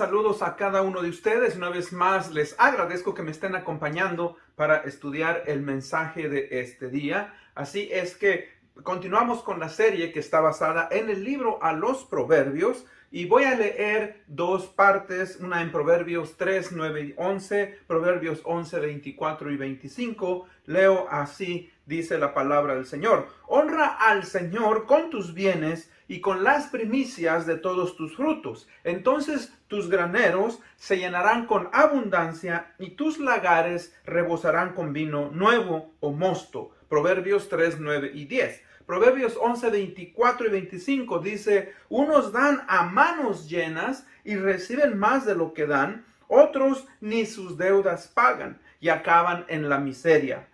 saludos a cada uno de ustedes. Una vez más les agradezco que me estén acompañando para estudiar el mensaje de este día. Así es que continuamos con la serie que está basada en el libro a los Proverbios. Y voy a leer dos partes, una en Proverbios 3, 9 y 11, Proverbios 11, 24 y 25. Leo así, dice la palabra del Señor. Honra al Señor con tus bienes y con las primicias de todos tus frutos. Entonces tus graneros se llenarán con abundancia y tus lagares rebosarán con vino nuevo o mosto. Proverbios 3, 9 y 10. Proverbios 11, 24 y 25 dice, unos dan a manos llenas y reciben más de lo que dan, otros ni sus deudas pagan y acaban en la miseria.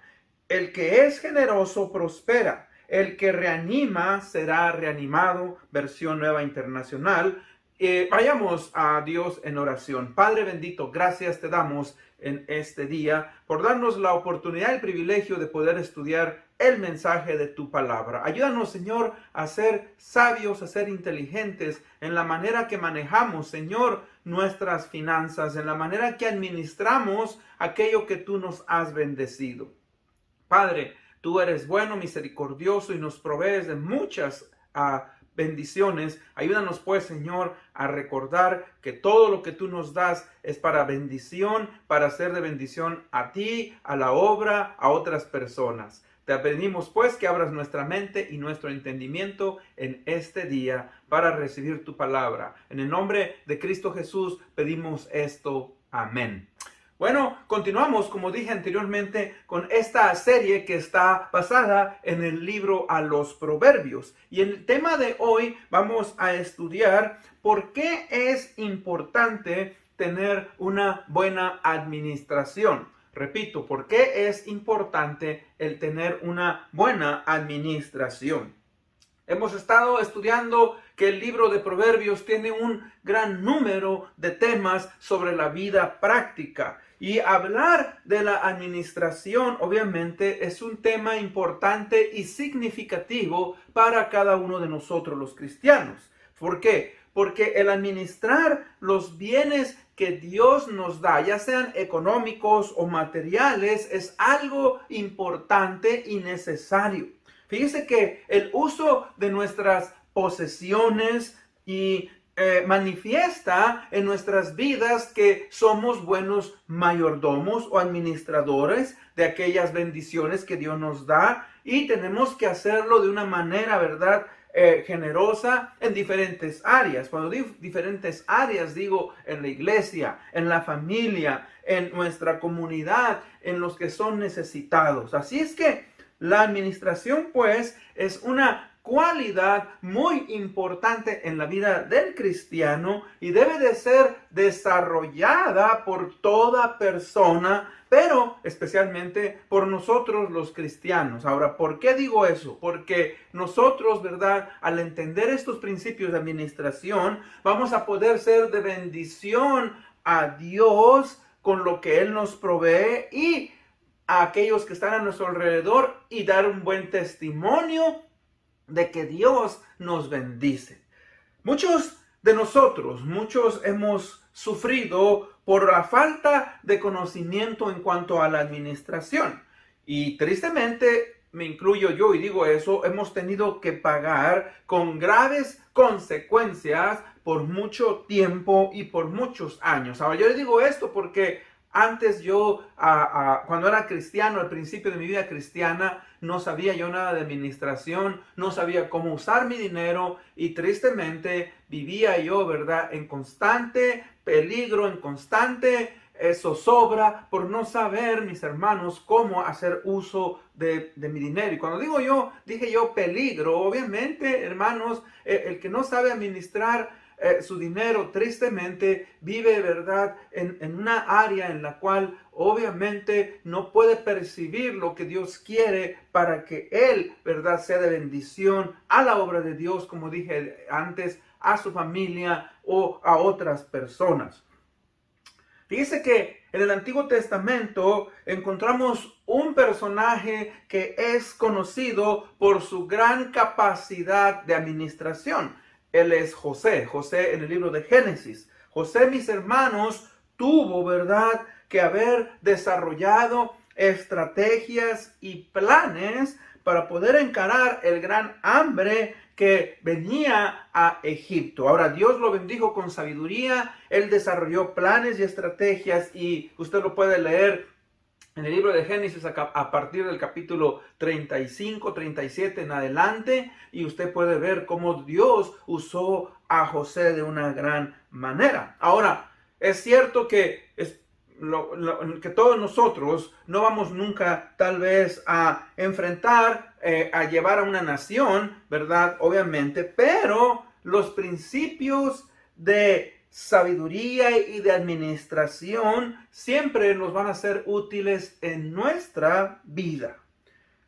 El que es generoso prospera, el que reanima será reanimado, versión Nueva Internacional. Vayamos a Dios en oración. Padre bendito, gracias te damos en este día por darnos la oportunidad y el privilegio de poder estudiar el mensaje de tu palabra. Ayúdanos, Señor, a ser sabios, a ser inteligentes en la manera que manejamos, Señor, nuestras finanzas, en la manera que administramos aquello que tú nos has bendecido. Padre, tú eres bueno, misericordioso y nos provees de muchas bendiciones. Ayúdanos pues, Señor, a recordar que todo lo que tú nos das es para bendición, para ser de bendición a ti, a la obra, a otras personas. Te pedimos pues que abras nuestra mente y nuestro entendimiento en este día para recibir tu palabra. En el nombre de Cristo Jesús pedimos esto. Amén. Bueno, continuamos, como dije anteriormente, con esta serie que está basada en el libro a los Proverbios. Y en el tema de hoy vamos a estudiar por qué es importante tener una buena administración. Repito, ¿por qué es importante el tener una buena administración? Hemos estado estudiando que el libro de Proverbios tiene un gran número de temas sobre la vida práctica. Y hablar de la administración, obviamente, es un tema importante y significativo para cada uno de nosotros los cristianos. ¿Por qué? Porque el administrar los bienes que Dios nos da, ya sean económicos o materiales, es algo importante y necesario. Fíjese que el uso de nuestras posesiones y manifiesta en nuestras vidas que somos buenos mayordomos o administradores de aquellas bendiciones que Dios nos da, y tenemos que hacerlo de una manera, ¿verdad?, generosa en diferentes áreas. Cuando digo diferentes áreas, digo en la iglesia, en la familia, en nuestra comunidad, en los que son necesitados. Así es que la administración, pues, es una cualidad muy importante en la vida del cristiano y debe de ser desarrollada por toda persona, pero especialmente por nosotros los cristianos. Ahora, ¿por qué digo eso? Porque nosotros, ¿verdad?, al entender estos principios de administración, vamos a poder ser de bendición a Dios con lo que Él nos provee y a aquellos que están a nuestro alrededor, y dar un buen testimonio de que Dios nos bendice. Muchos de nosotros, hemos sufrido por la falta de conocimiento en cuanto a la administración. Y tristemente, me incluyo yo y digo eso, hemos tenido que pagar con graves consecuencias por mucho tiempo y por muchos años. Ahora, yo les digo esto porque antes yo, cuando era cristiano, al principio de mi vida cristiana, no sabía yo nada de administración, no sabía cómo usar mi dinero y tristemente vivía yo, ¿verdad?, en constante peligro, en constante zozobra por no saber, mis hermanos, cómo hacer uso de mi dinero. Y cuando dije yo peligro, obviamente, hermanos, el que no sabe administrar su dinero tristemente vive, ¿verdad?, en una área en la cual obviamente no puede percibir lo que Dios quiere para que él, ¿verdad?, sea de bendición a la obra de Dios, como dije antes, a su familia o a otras personas. Fíjese que en el Antiguo Testamento encontramos un personaje que es conocido por su gran capacidad de administración. Él es José en el libro de Génesis. José, mis hermanos, tuvo, ¿verdad?, que haber desarrollado estrategias y planes para poder encarar el gran hambre que venía a Egipto. Ahora, Dios lo bendijo con sabiduría, él desarrolló planes y estrategias, y usted lo puede leer en el libro de Génesis a partir del capítulo 35, 37 en adelante, y usted puede ver cómo Dios usó a José de una gran manera. Ahora, es cierto que que todos nosotros no vamos nunca tal vez a enfrentar, a llevar a una nación, ¿verdad? Obviamente, pero los principios de sabiduría y de administración siempre nos van a ser útiles en nuestra vida.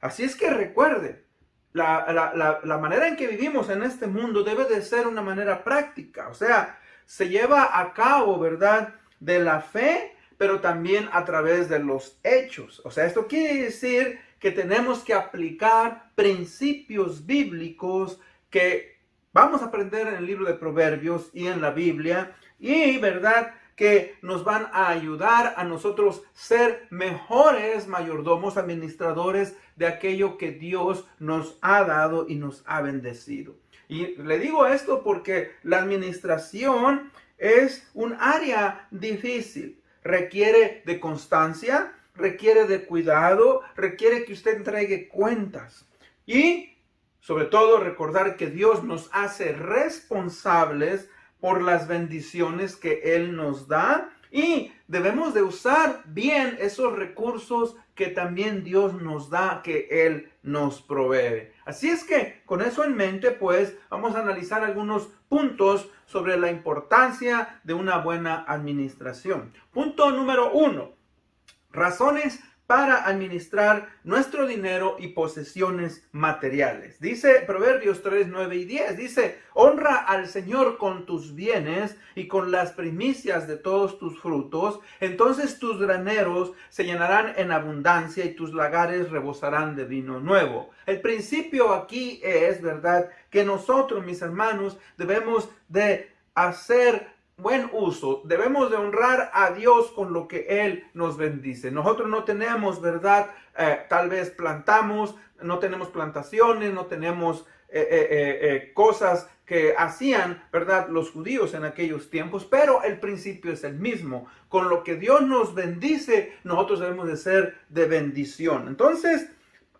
Así es que recuerde, la manera en que vivimos en este mundo debe de ser una manera práctica. O sea, se lleva a cabo, ¿verdad?, de la fe, pero también a través de los hechos. O sea, esto quiere decir que tenemos que aplicar principios bíblicos que vamos a aprender en el libro de Proverbios y en la Biblia, y verdad que nos van a ayudar a nosotros ser mejores mayordomos, administradores de aquello que Dios nos ha dado y nos ha bendecido. Y le digo esto porque la administración es un área difícil. Requiere de constancia, requiere de cuidado, requiere que usted entregue cuentas. Y sobre todo recordar que Dios nos hace responsables por las bendiciones que Él nos da, y debemos de usar bien esos recursos que también Dios nos da, que Él nos provee. Así es que con eso en mente, pues vamos a analizar algunos puntos sobre la importancia de una buena administración. Punto número 1. Razones para administrar nuestro dinero y posesiones materiales. Dice Proverbios 3, 9 y 10. Dice: honra al Señor con tus bienes y con las primicias de todos tus frutos. Entonces tus graneros se llenarán en abundancia y tus lagares rebosarán de vino nuevo. El principio aquí es, ¿verdad?, que nosotros, mis hermanos, debemos de hacer buen uso, debemos de honrar a Dios con lo que Él nos bendice. Nosotros no tenemos, ¿verdad? Tal vez plantamos, no tenemos plantaciones, no tenemos cosas que hacían, ¿verdad?, los judíos en aquellos tiempos, pero el principio es el mismo. Con lo que Dios nos bendice, nosotros debemos de ser de bendición. Entonces,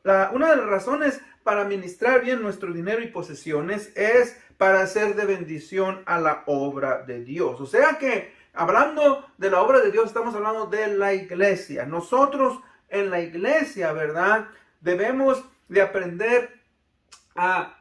una de las razones para administrar bien nuestro dinero y posesiones es para ser de bendición a la obra de Dios. O sea que, hablando de la obra de Dios, estamos hablando de la iglesia. Nosotros en la iglesia, ¿verdad?, debemos de aprender a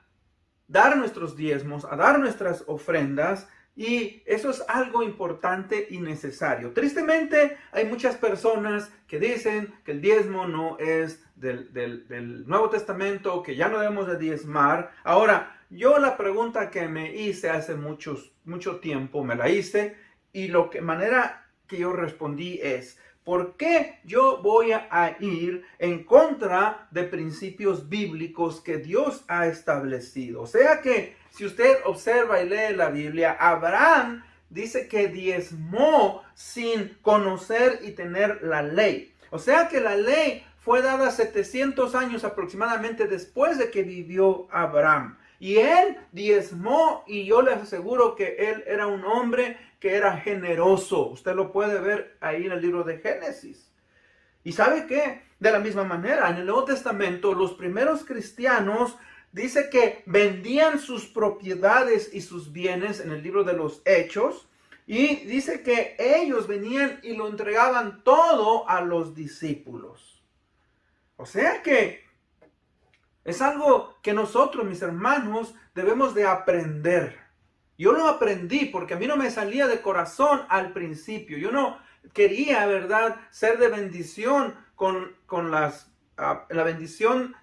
dar nuestros diezmos, a dar nuestras ofrendas, y eso es algo importante y necesario. Tristemente, hay muchas personas que dicen que el diezmo no es del Nuevo Testamento, que ya no debemos de diezmar. Ahora, yo la pregunta que me hice hace mucho tiempo, me la hice, y manera que yo respondí es: ¿por qué yo voy a ir en contra de principios bíblicos que Dios ha establecido? O sea que, si usted observa y lee la Biblia, Abraham dice que diezmó sin conocer y tener la ley. O sea que la ley fue dada 700 años aproximadamente después de que vivió Abraham. Y él diezmó, y yo les aseguro que él era un hombre que era generoso. Usted lo puede ver ahí en el libro de Génesis. ¿Y sabe qué? De la misma manera, en el Nuevo Testamento, los primeros cristianos dice que vendían sus propiedades y sus bienes en el libro de los Hechos. Y dice que ellos venían y lo entregaban todo a los discípulos. O sea que es algo que nosotros, mis hermanos, debemos de aprender. Yo lo aprendí porque a mí no me salía de corazón al principio. Yo no quería, ¿verdad?, ser de bendición con la bendición.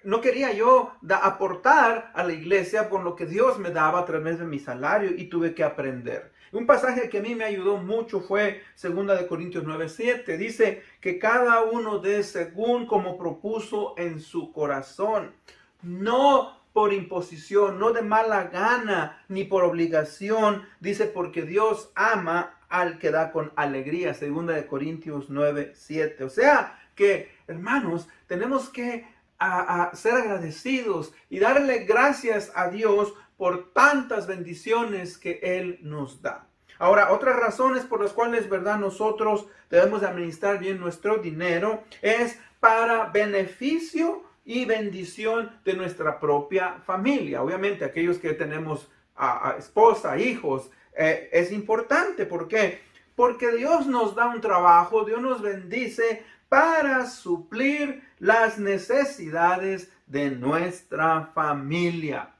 No quería yo aportar a la iglesia con lo que Dios me daba a través de mi salario, y tuve que aprender. Un pasaje que a mí me ayudó mucho fue 2 Corintios 9:7. Dice que cada uno dé según como propuso en su corazón, no por imposición, no de mala gana, ni por obligación. Dice, porque Dios ama al que da con alegría. 2 Corintios 9:7. O sea que, hermanos, tenemos que a ser agradecidos y darle gracias a Dios por tantas bendiciones que Él nos da. Ahora, otras razones por las cuales, ¿verdad?, nosotros debemos administrar bien nuestro dinero es para beneficio y bendición de nuestra propia familia. Obviamente, aquellos que tenemos a esposa, hijos, es importante. ¿Por qué? Porque Dios nos da un trabajo, Dios nos bendice para suplir las necesidades de nuestra familia.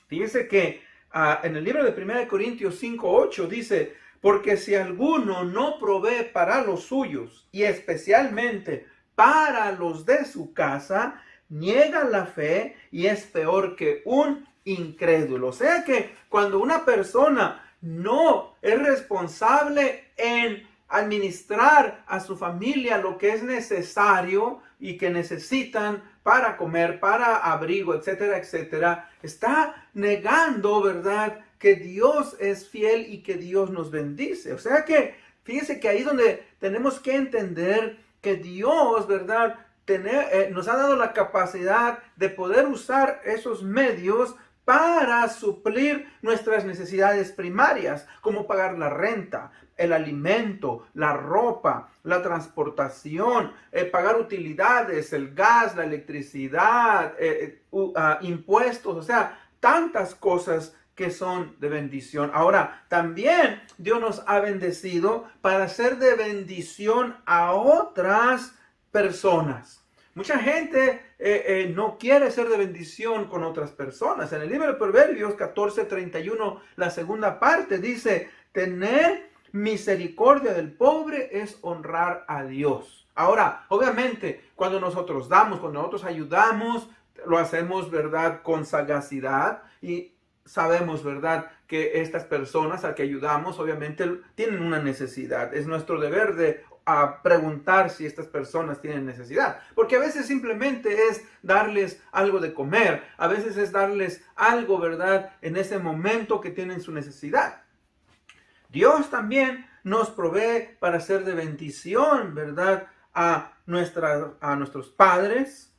Fíjese que en el libro de 1 Corintios 5:8 dice, porque si alguno no provee para los suyos y especialmente para los de su casa, niega la fe y es peor que un incrédulo. O sea que cuando una persona no es responsable en administrar a su familia lo que es necesario y que necesitan para comer, para abrigo, etcétera, etcétera, está negando, ¿verdad?, que Dios es fiel y que Dios nos bendice. O sea que, fíjese que ahí es donde tenemos que entender que Dios, ¿verdad?, nos ha dado la capacidad de poder usar esos medios para suplir nuestras necesidades primarias, como pagar la renta, el alimento, la ropa, la transportación, pagar utilidades, el gas, la electricidad, impuestos, o sea, tantas cosas que son de bendición. Ahora, también Dios nos ha bendecido para ser de bendición a otras personas. Mucha gente no quiere ser de bendición con otras personas. En el libro de Proverbios 14:31, la segunda parte dice, tener misericordia del pobre es honrar a Dios. Ahora, obviamente, cuando nosotros damos, cuando nosotros ayudamos, lo hacemos, ¿verdad?, con sagacidad y sabemos, ¿verdad?, que estas personas a que ayudamos, obviamente, tienen una necesidad. Es nuestro deber de preguntar si estas personas tienen necesidad. Porque a veces simplemente es darles algo de comer. A veces es darles algo, ¿verdad?, en ese momento que tienen su necesidad. Dios también nos provee para ser de bendición, ¿verdad?, a nuestros padres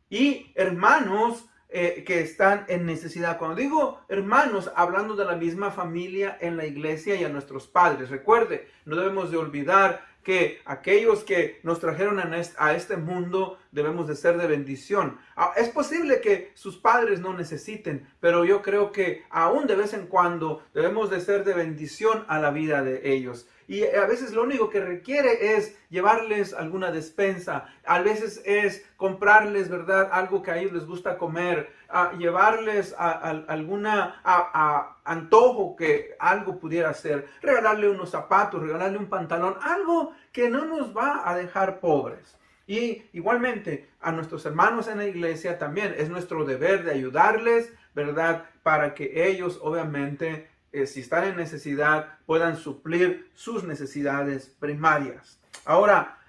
y hermanos que están en necesidad. Cuando digo hermanos, hablando de la misma familia en la iglesia y a nuestros padres. Recuerde, no debemos de olvidar que aquellos que nos trajeron a este mundo debemos de ser de bendición. Es posible que sus padres no necesiten, pero yo creo que aún de vez en cuando debemos de ser de bendición a la vida de ellos. Y a veces lo único que requiere es llevarles alguna despensa. A veces es comprarles, ¿verdad?, algo que a ellos les gusta comer. Llevarles alguna antojo que algo pudiera hacer. Regalarle unos zapatos, regalarle un pantalón. Algo que no nos va a dejar pobres. Y igualmente a nuestros hermanos en la iglesia también es nuestro deber de ayudarles, ¿verdad?, para que ellos obviamente si están en necesidad, puedan suplir sus necesidades primarias. Ahora,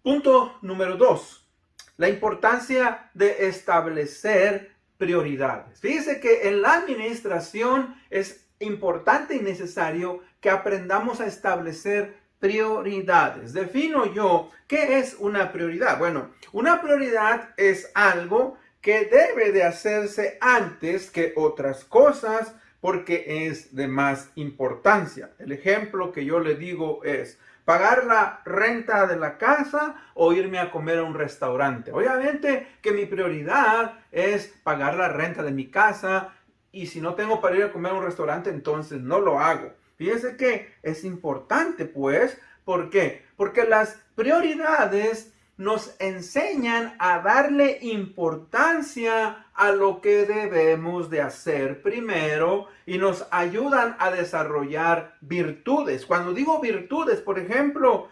punto número 2, la importancia de establecer prioridades. Fíjese que en la administración es importante y necesario que aprendamos a establecer prioridades. Defino yo qué es una prioridad. Bueno, una prioridad es algo que debe de hacerse antes que otras cosas, porque es de más importancia. El ejemplo que yo le digo es pagar la renta de la casa o irme a comer a un restaurante. Obviamente que mi prioridad es pagar la renta de mi casa y si no tengo para ir a comer a un restaurante, entonces no lo hago. Fíjense que es importante, pues. ¿Por qué? Porque las prioridades nos enseñan a darle importancia a lo que debemos de hacer primero y nos ayudan a desarrollar virtudes. Cuando digo virtudes, por ejemplo,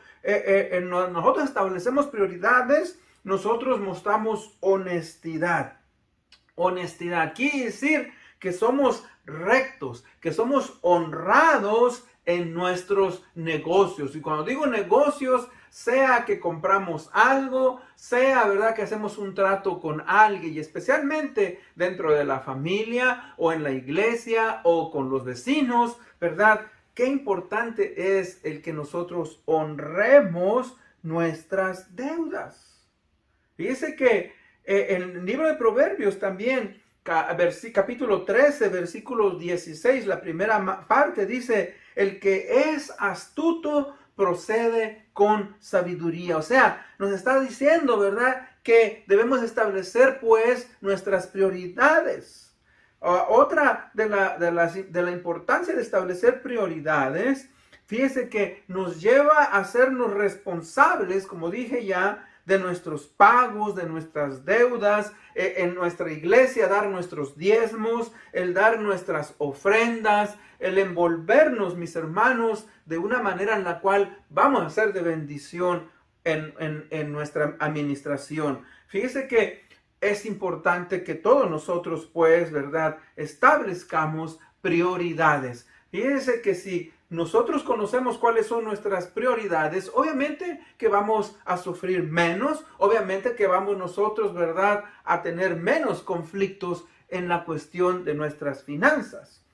nosotros establecemos prioridades, nosotros mostramos honestidad. Honestidad quiere decir que somos rectos, que somos honrados en nuestros negocios. Y cuando digo negocios, sea que compramos algo, sea, ¿verdad?, que hacemos un trato con alguien, y especialmente dentro de la familia o en la iglesia o con los vecinos, ¿verdad? Qué importante es el que nosotros honremos nuestras deudas. Fíjese que en el libro de Proverbios también, capítulo 13, versículo 16, la primera parte dice, el que es astuto procede con sabiduría. O sea, nos está diciendo, ¿verdad?, que debemos establecer pues nuestras prioridades. Otra de la importancia de establecer prioridades, fíjese que nos lleva a hacernos responsables, como dije ya, de nuestros pagos, de nuestras deudas, en nuestra iglesia dar nuestros diezmos, el dar nuestras ofrendas, el envolvernos, mis hermanos, de una manera en la cual vamos a ser de bendición en nuestra administración. Fíjese que es importante que todos nosotros, pues, ¿verdad?, establezcamos prioridades. Fíjense que si nosotros conocemos cuáles son nuestras prioridades, obviamente que vamos a sufrir menos, obviamente que vamos nosotros, ¿verdad?, a tener menos conflictos en la cuestión de nuestras finanzas.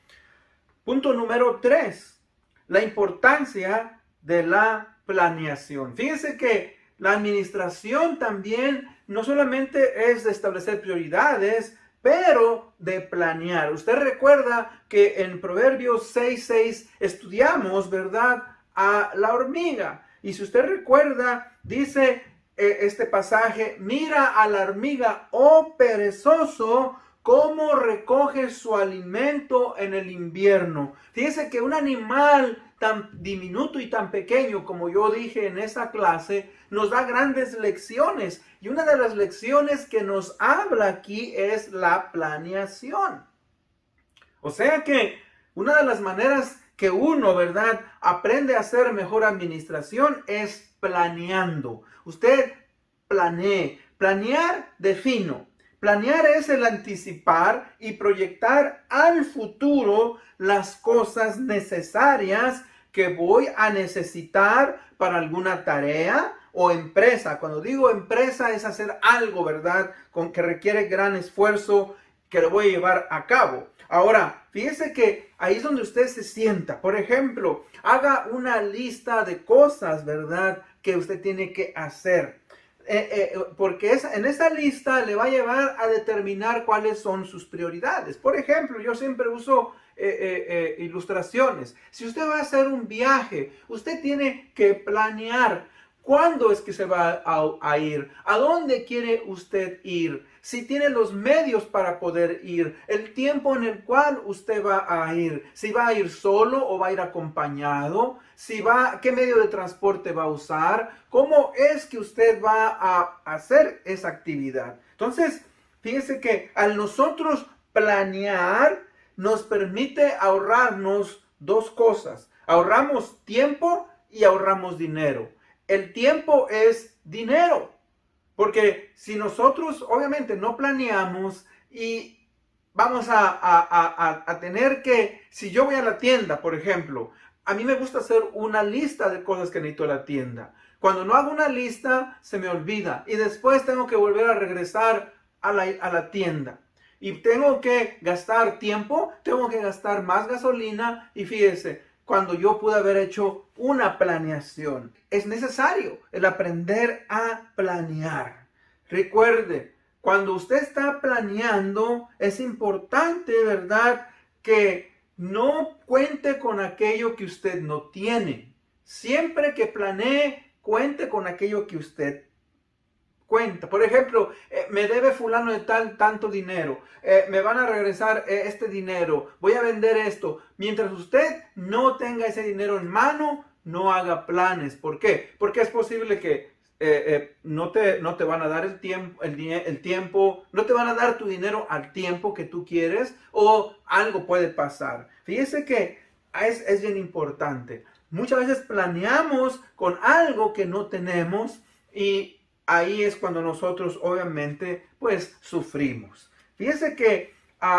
Punto número 3, la importancia de la planeación. Fíjense que la administración también no solamente es de establecer prioridades, pero de planear. Usted recuerda que en Proverbios 6:6 estudiamos, ¿verdad?, a la hormiga. Y si usted recuerda, dice este pasaje, mira a la hormiga, oh perezoso, cómo recoge su alimento en el invierno. Fíjese que un animal tan diminuto y tan pequeño, como yo dije en esa clase, nos da grandes lecciones. Y una de las lecciones que nos habla aquí es la planeación. O sea que una de las maneras que uno, ¿verdad?, aprende a hacer mejor administración es planeando. Usted planee. Planear, defino. Planear es el anticipar y proyectar al futuro las cosas necesarias que voy a necesitar para alguna tarea o empresa. Cuando digo empresa es hacer algo, ¿verdad?, con que requiere gran esfuerzo que lo voy a llevar a cabo. Ahora, fíjese que ahí es donde usted se sienta. Por ejemplo, haga una lista de cosas, ¿verdad?, que usted tiene que hacer. Porque en esa lista le va a llevar a determinar cuáles son sus prioridades. Por ejemplo, yo siempre uso ilustraciones. Si usted va a hacer un viaje, usted tiene que planear cuándo es que se va a ir, a dónde quiere usted ir, si tiene los medios para poder ir, el tiempo en el cual usted va a ir, si va a ir solo o va a ir acompañado, qué medio de transporte va a usar, cómo es que usted va a hacer esa actividad. Entonces, fíjese que al nosotros planear nos permite ahorrarnos dos cosas. Ahorramos tiempo y ahorramos dinero. El tiempo es dinero. Porque si nosotros obviamente no planeamos y vamos a tener que, si yo voy a la tienda, por ejemplo, a mí me gusta hacer una lista de cosas que necesito en la tienda. Cuando no hago una lista, se me olvida. Y después tengo que volver a regresar a la tienda. Y tengo que gastar tiempo, tengo que gastar más gasolina. Y fíjese, cuando yo pude haber hecho una planeación. Es necesario el aprender a planear. Recuerde, cuando usted está planeando, es importante, ¿verdad?, que no cuente con aquello que usted no tiene. Siempre que planee, cuente con aquello que usted cuenta. Por ejemplo, me debe fulano de tal tanto dinero, me van a regresar este dinero, voy a vender esto. Mientras usted no tenga ese dinero en mano, no haga planes. ¿Por qué? Porque es posible que no te van a dar el tiempo, no te van a dar tu dinero al tiempo que tú quieres, o algo puede pasar. Fíjese que es bien importante. Muchas veces planeamos con algo que no tenemos y ahí es cuando nosotros obviamente pues sufrimos. Fíjese que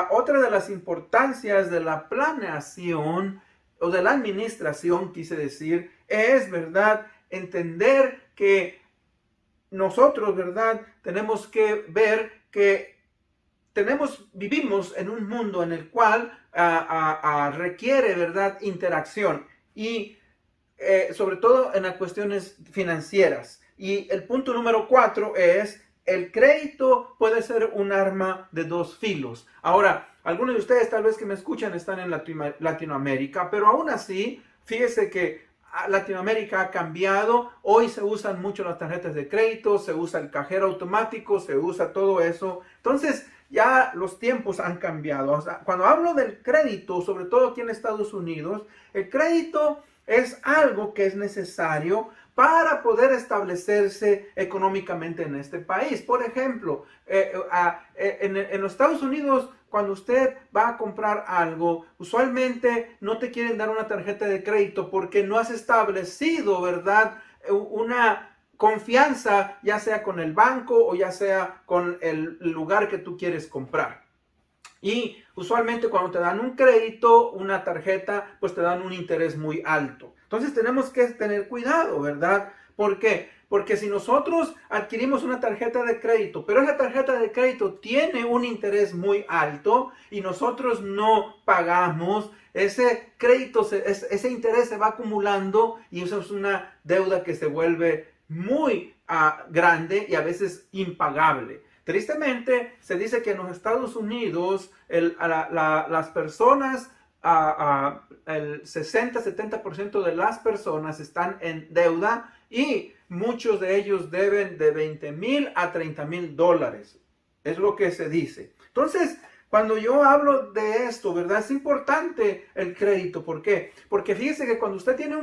otra de las importancias de la planeación o de la administración, quise decir, es, ¿verdad?, entender que nosotros, ¿verdad? Tenemos que ver que vivimos en un mundo en el cual requiere, ¿verdad?, interacción y sobre todo en las cuestiones financieras. Y el punto número 4 es: el crédito puede ser un arma de dos filos. Ahora, algunos de ustedes tal vez que me escuchan están en Latinoamérica, pero aún así, fíjese que Latinoamérica ha cambiado. Hoy se usan mucho las tarjetas de crédito, se usa el cajero automático, se usa todo eso. Entonces, ya los tiempos han cambiado. O sea, cuando hablo del crédito, sobre todo aquí en Estados Unidos, el crédito es algo que es necesario para poder establecerse económicamente en este país. Por ejemplo, en los Estados Unidos, cuando usted va a comprar algo, usualmente no te quieren dar una tarjeta de crédito porque no has establecido, ¿verdad?, una confianza, ya sea con el banco o ya sea con el lugar que tú quieres comprar. Y usualmente cuando te dan un crédito, una tarjeta, pues te dan un interés muy alto. Entonces tenemos que tener cuidado, ¿verdad? ¿Por qué? Porque si nosotros adquirimos una tarjeta de crédito, pero esa tarjeta de crédito tiene un interés muy alto y nosotros no pagamos, ese crédito, ese interés se va acumulando y eso es una deuda que se vuelve muy grande y a veces impagable. Tristemente, se dice que en los Estados Unidos las personas, el 60-70% de las personas están en deuda y muchos de ellos deben de $20,000 a $30,000. Es lo que se dice. Entonces, cuando yo hablo de esto, ¿verdad? Es importante el crédito. ¿Por qué? Porque fíjese que cuando usted tiene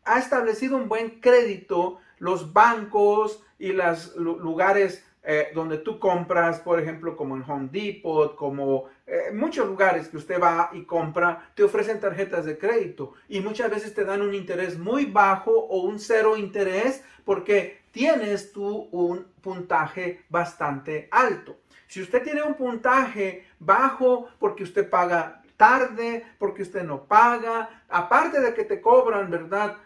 ha establecido un buen crédito, los bancos y los lugares donde tú compras, por ejemplo, como en Home Depot, como muchos lugares que usted va y compra, te ofrecen tarjetas de crédito y muchas veces te dan un interés muy bajo o un cero interés porque tienes tú un puntaje bastante alto. Si usted tiene un puntaje bajo porque usted paga tarde, porque usted no paga, aparte de que te cobran, ¿verdad?,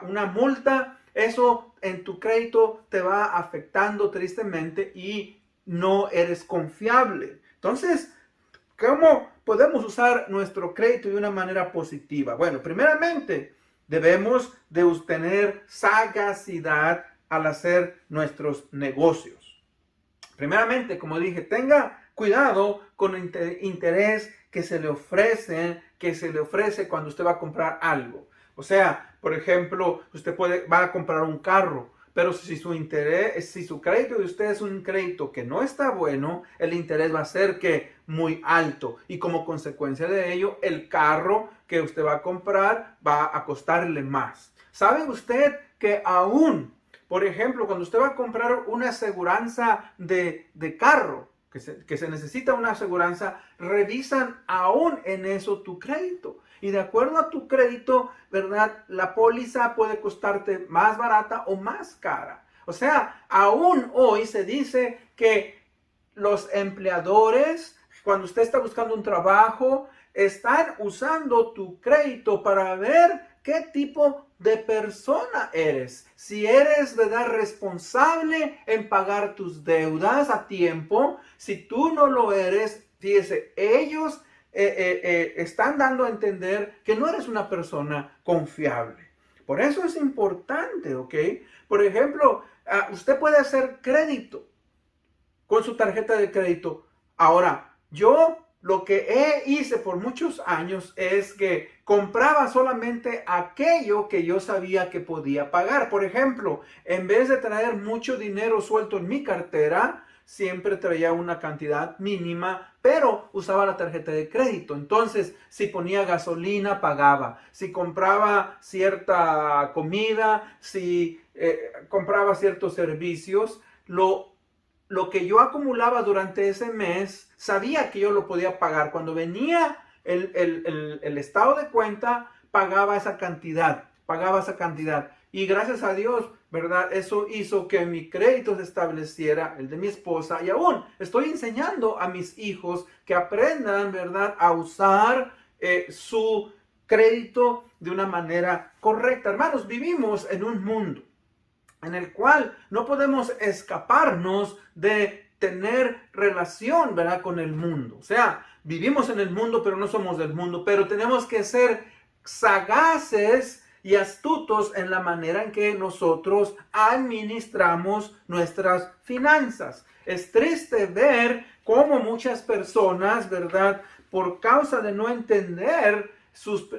una multa, eso en tu crédito te va afectando tristemente y no eres confiable. Entonces, ¿cómo podemos usar nuestro crédito de una manera positiva? Bueno, primeramente, debemos de tener sagacidad al hacer nuestros negocios. Primeramente, como dije, tenga cuidado con el interés que se le ofrece cuando usted va a comprar algo. O sea, por ejemplo, usted va a comprar un carro, pero si su crédito de usted es un crédito que no está bueno, el interés va a ser que muy alto y como consecuencia de ello, el carro que usted va a comprar va a costarle más. ¿Sabe usted que aún, por ejemplo, cuando usted va a comprar una aseguranza de carro, que se necesita una aseguranza, revisan aún en eso tu crédito? Y de acuerdo a tu crédito, ¿verdad?, la póliza puede costarte más barata o más cara. O sea, aún hoy se dice que los empleadores, cuando usted está buscando un trabajo, están usando tu crédito para ver qué tipo de persona eres. Si eres, ¿verdad?, responsable en pagar tus deudas a tiempo. Si tú no lo eres, fíjese, ellos están dando a entender que no eres una persona confiable. Por eso es importante, ¿ok? Por ejemplo, usted puede hacer crédito con su tarjeta de crédito. Ahora, yo lo que hice por muchos años es que compraba solamente aquello que yo sabía que podía pagar. Por ejemplo, en vez de traer mucho dinero suelto en mi cartera, siempre traía una cantidad mínima, pero usaba la tarjeta de crédito. Entonces, si ponía gasolina, pagaba. Si compraba cierta comida, si compraba ciertos servicios, lo que yo acumulaba durante ese mes, sabía que yo lo podía pagar. Cuando venía el estado de cuenta, pagaba esa cantidad. Y gracias a Dios, ¿verdad? Eso hizo que mi crédito se estableciera, el de mi esposa. Y aún estoy enseñando a mis hijos que aprendan, ¿verdad?, a usar su crédito de una manera correcta. Hermanos, vivimos en un mundo en el cual no podemos escaparnos de tener relación, ¿verdad?, con el mundo. O sea, vivimos en el mundo, pero no somos del mundo, pero tenemos que ser sagaces y astutos en la manera en que nosotros administramos nuestras finanzas. Es triste ver cómo muchas personas, ¿verdad?, por causa de no entender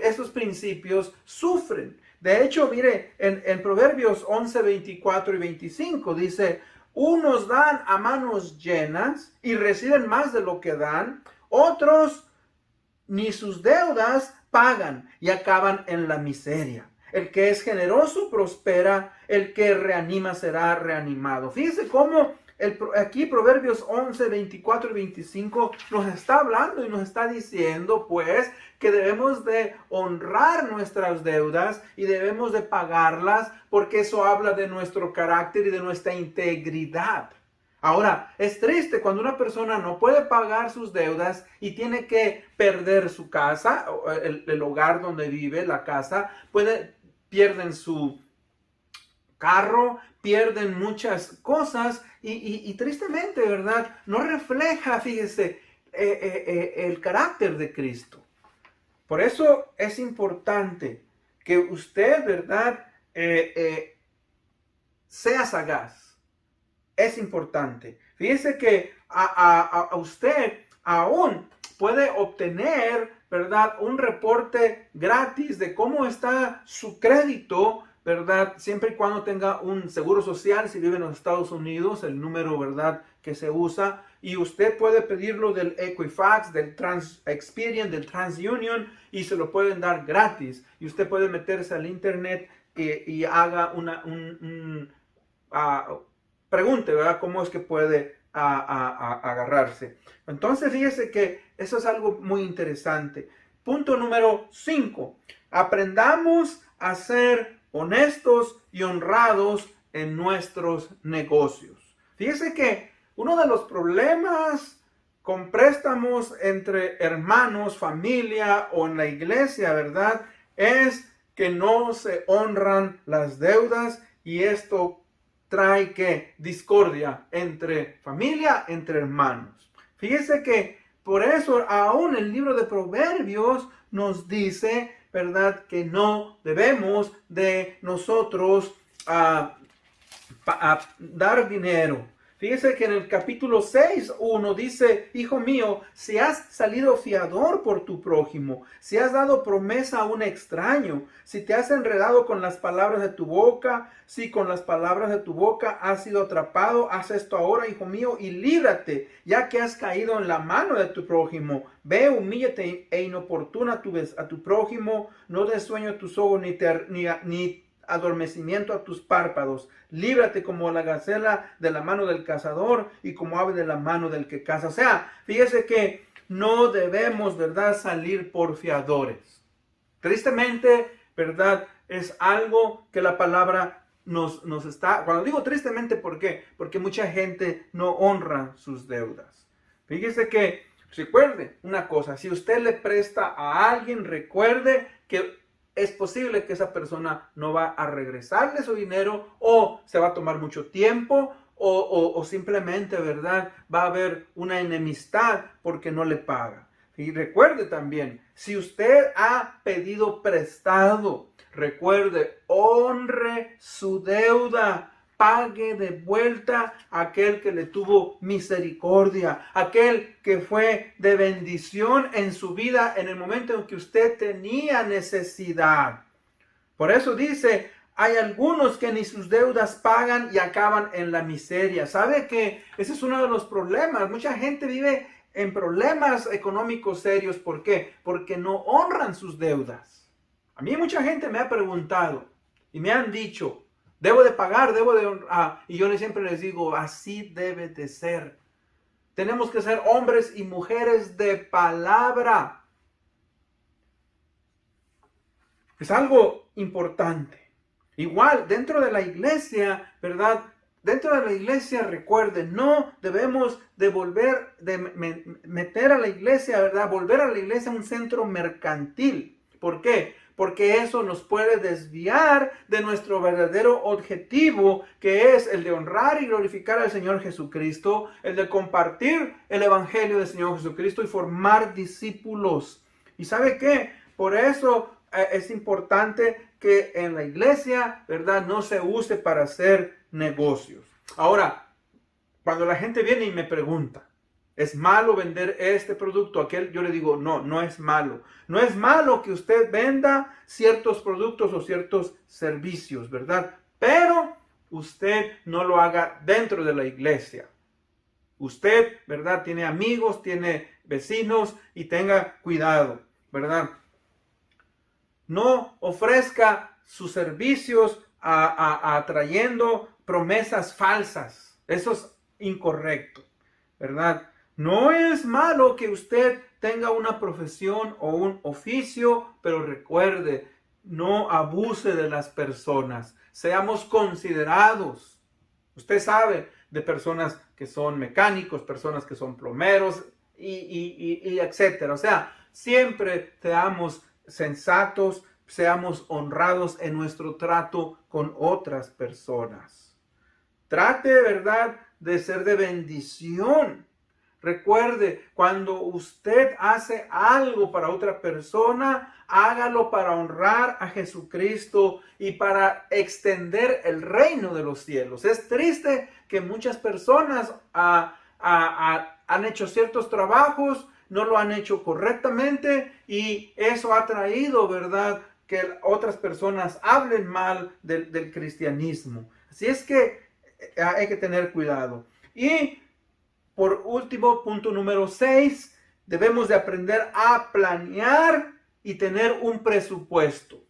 esos principios, sufren. De hecho, mire, en Proverbios 11, 24 y 25 dice: unos dan a manos llenas y reciben más de lo que dan, otros ni sus deudas pagan y acaban en la miseria. El que es generoso prospera, el que reanima será reanimado. Fíjese cómo aquí Proverbios 11, 24 y 25 nos está hablando y nos está diciendo, pues, que debemos de honrar nuestras deudas y debemos de pagarlas, porque eso habla de nuestro carácter y de nuestra integridad. Ahora, es triste cuando una persona no puede pagar sus deudas y tiene que perder su casa, el hogar donde vive, la casa, pierden su carro, pierden muchas cosas y tristemente, ¿verdad?, no refleja, fíjese, el carácter de Cristo. Por eso es importante que usted, ¿verdad?, sea sagaz. Es importante. Fíjese que a usted aún puede obtener, ¿verdad?, un reporte gratis de cómo está su crédito, ¿verdad?, siempre y cuando tenga un seguro social, si vive en los Estados Unidos, el número, ¿verdad?, que se usa. Y usted puede pedirlo del Equifax, del TransExperian, del TransUnion, y se lo pueden dar gratis. Y usted puede meterse al internet y haga pregunte, ¿verdad?, cómo es que puede agarrarse. Entonces, fíjese que eso es algo muy interesante. Punto número 5. Aprendamos a ser honestos y honrados en nuestros negocios. Fíjese que uno de los problemas con préstamos entre hermanos, familia o en la iglesia, ¿verdad?, es que no se honran las deudas, y esto trae que discordia entre familia, entre hermanos. Fíjese que por eso aún el libro de Proverbios nos dice, ¿verdad?, que no debemos de nosotros dar dinero. Fíjese que en el capítulo 6:1 dice: hijo mío, si has salido fiador por tu prójimo, si has dado promesa a un extraño, si te has enredado con las palabras de tu boca, si con las palabras de tu boca has sido atrapado, haz esto ahora, hijo mío, y líbrate, ya que has caído en la mano de tu prójimo. Ve, humíllate e inoportuna a tu prójimo, no des sueño a tus ojos, ni adormecimiento a tus párpados. Líbrate como la gacela de la mano del cazador y como ave de la mano del que caza. O sea, fíjese que no debemos, ¿verdad?, salir por fiadores. Tristemente, ¿verdad?, es algo que la palabra nos está... Cuando digo tristemente, ¿por qué? Porque mucha gente no honra sus deudas. Fíjese que, recuerde una cosa, si usted le presta a alguien, recuerde que es posible que esa persona no va a regresarle su dinero, o se va a tomar mucho tiempo, o simplemente, ¿verdad?, va a haber una enemistad porque no le paga. Y recuerde también, si usted ha pedido prestado, recuerde, honre su deuda. Pague de vuelta a aquel que le tuvo misericordia, aquel que fue de bendición en su vida en el momento en que usted tenía necesidad. Por eso dice, hay algunos que ni sus deudas pagan y acaban en la miseria. ¿Sabe que ese es uno de los problemas? Mucha gente vive en problemas económicos serios. ¿Por qué? Porque no honran sus deudas. A mí mucha gente me ha preguntado y me han dicho: debo de pagar, y yo siempre les digo, así debe de ser. Tenemos que ser hombres y mujeres de palabra. Es algo importante. Igual, dentro de la iglesia, ¿verdad? Dentro de la iglesia, recuerden, no debemos de meter a la iglesia, ¿verdad?, volver a la iglesia un centro mercantil. ¿Por qué? porque eso nos puede desviar de nuestro verdadero objetivo, que es el de honrar y glorificar al Señor Jesucristo, el de compartir el Evangelio del Señor Jesucristo y formar discípulos. ¿Y sabe qué? Por eso es importante que en la iglesia, ¿verdad?, no se use para hacer negocios. Ahora, cuando la gente viene y me pregunta, ¿es malo vender este producto, aquel? Yo le digo, no, no es malo. No es malo que usted venda ciertos productos o ciertos servicios, ¿verdad? Pero usted no lo haga dentro de la iglesia. Usted, ¿verdad?, tiene amigos, tiene vecinos y tenga cuidado, ¿verdad? No ofrezca sus servicios atrayendo promesas falsas. Eso es incorrecto, ¿verdad? No es malo que usted tenga una profesión o un oficio, pero recuerde, no abuse de las personas. Seamos considerados. Usted sabe de personas que son mecánicos, personas que son plomeros y etcétera. O sea, siempre seamos sensatos, seamos honrados en nuestro trato con otras personas. Trate, ¿verdad?, de ser de bendición. Recuerde, cuando usted hace algo para otra persona, hágalo para honrar a Jesucristo y para extender el reino de los cielos. Es triste que muchas personas han hecho ciertos trabajos, no lo han hecho correctamente y eso ha traído, ¿verdad?, que otras personas hablen mal del cristianismo. Así es que hay que tener cuidado. Y por último, punto número 6, debemos de aprender a planear y tener un presupuesto.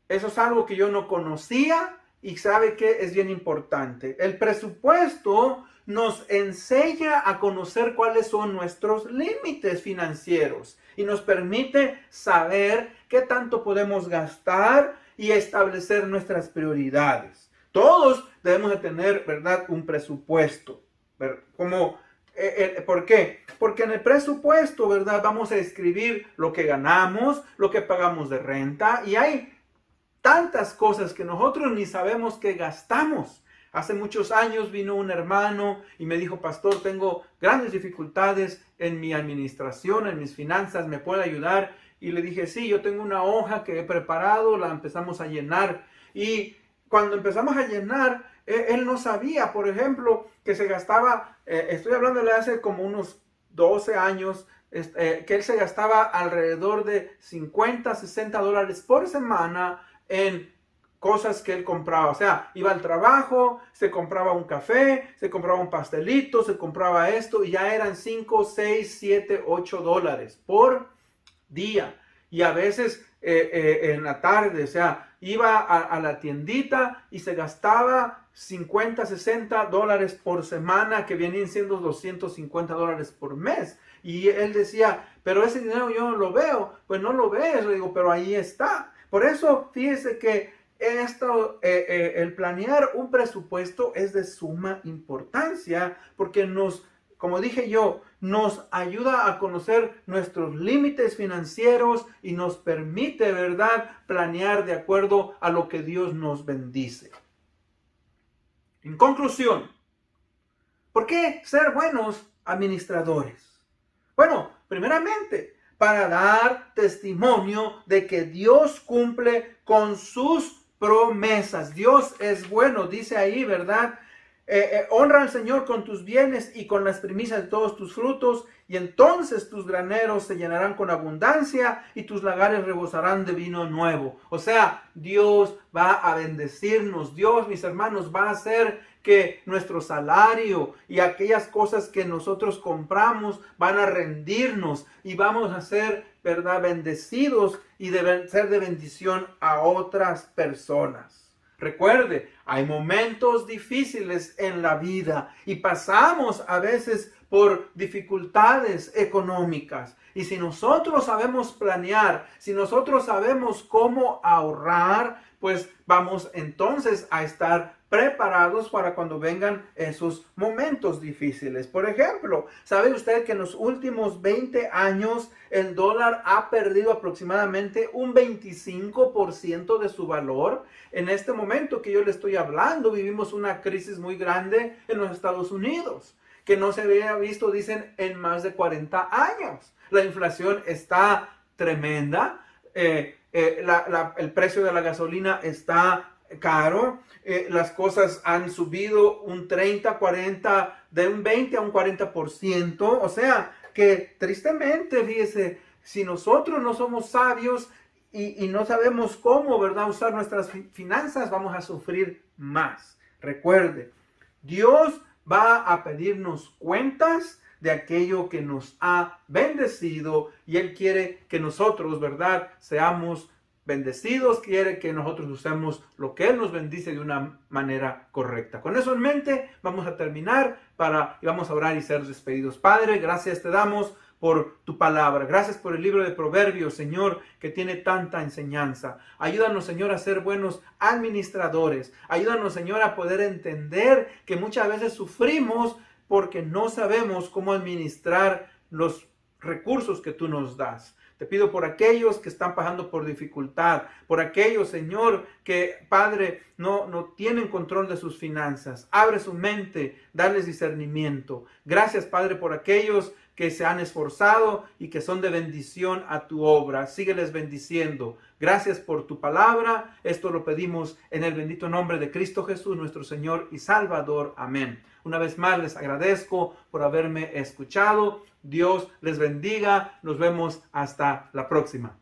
Eso es algo que yo no conocía y sabe que es bien importante. El presupuesto nos enseña a conocer cuáles son nuestros límites financieros y nos permite saber qué tanto podemos gastar y establecer nuestras prioridades. Todos debemos de tener, ¿verdad?, un presupuesto. ¿Por qué? Porque en el presupuesto, ¿verdad?, vamos a escribir lo que ganamos, lo que pagamos de renta y hay tantas cosas que nosotros ni sabemos que gastamos. Hace muchos años vino un hermano y me dijo, pastor, tengo grandes dificultades en mi administración, en mis finanzas, ¿me puede ayudar? Y le dije, sí, yo tengo una hoja que he preparado, la empezamos a llenar. Y cuando empezamos a llenar, él no sabía, por ejemplo, que se gastaba, estoy hablando de hace como unos 12 años, que él se gastaba alrededor de $50-60 por semana en cosas que él compraba. O sea, iba al trabajo, se compraba un café, se compraba un pastelito, se compraba esto y ya eran $5, 6, 7, 8 dólares por día. Y a veces en la tarde, o sea, iba a la tiendita y se gastaba $50-60 por semana, que vienen siendo $250 por mes. Y él decía, pero ese dinero yo no lo veo. Pues no lo ves, le digo, pero ahí está. Por eso, fíjese que el planear un presupuesto es de suma importancia porque como dije yo, nos ayuda a conocer nuestros límites financieros y nos permite, ¿verdad?, planear de acuerdo a lo que Dios nos bendice. En conclusión, ¿por qué ser buenos administradores? Bueno, primeramente, para dar testimonio de que Dios cumple con sus promesas. Dios es bueno, dice ahí, ¿verdad? Honra al Señor con tus bienes y con las primicias de todos tus frutos, y entonces tus graneros se llenarán con abundancia y tus lagares rebosarán de vino nuevo. O sea, Dios va a bendecirnos. Dios, mis hermanos, va a hacer que nuestro salario y aquellas cosas que nosotros compramos van a rendirnos y vamos a ser, ¿verdad?, bendecidos y ser de bendición a otras personas. Recuerde, hay momentos difíciles en la vida y pasamos a veces por dificultades económicas. Y si nosotros sabemos planear, si nosotros sabemos cómo ahorrar, pues vamos entonces a estar preparados para cuando vengan esos momentos difíciles. Por ejemplo, ¿sabe usted que en los últimos 20 años el dólar ha perdido aproximadamente un 25% de su valor? En este momento que yo le estoy hablando, vivimos una crisis muy grande en los Estados Unidos, que no se había visto, dicen, en más de 40 años. La inflación está tremenda, el precio de la gasolina está caro, las cosas han subido un 30, 40, de un 20 a un 40%, o sea, que tristemente, fíjese, si nosotros no somos sabios y no sabemos cómo, ¿verdad?, usar nuestras finanzas, vamos a sufrir más. Recuerde, Dios va a pedirnos cuentas de aquello que nos ha bendecido y Él quiere que nosotros, ¿verdad?, seamos bendecidos, quiere que nosotros usemos lo que Él nos bendice de una manera correcta. Con eso en mente, vamos a terminar y vamos a orar y ser despedidos. Padre, gracias te damos por tu palabra. Gracias por el libro de Proverbios, Señor, que tiene tanta enseñanza. Ayúdanos, Señor, a ser buenos administradores. Ayúdanos, Señor, a poder entender que muchas veces sufrimos porque no sabemos cómo administrar los recursos que tú nos das. Te pido por aquellos que están pasando por dificultad, por aquellos, Señor, que, Padre, no tienen control de sus finanzas. Abre su mente, darles discernimiento. Gracias, Padre, por aquellos que se han esforzado y que son de bendición a tu obra. Sígueles bendiciendo. Gracias por tu palabra. Esto lo pedimos en el bendito nombre de Cristo Jesús, nuestro Señor y Salvador. Amén. Una vez más les agradezco por haberme escuchado. Dios les bendiga. Nos vemos hasta la próxima.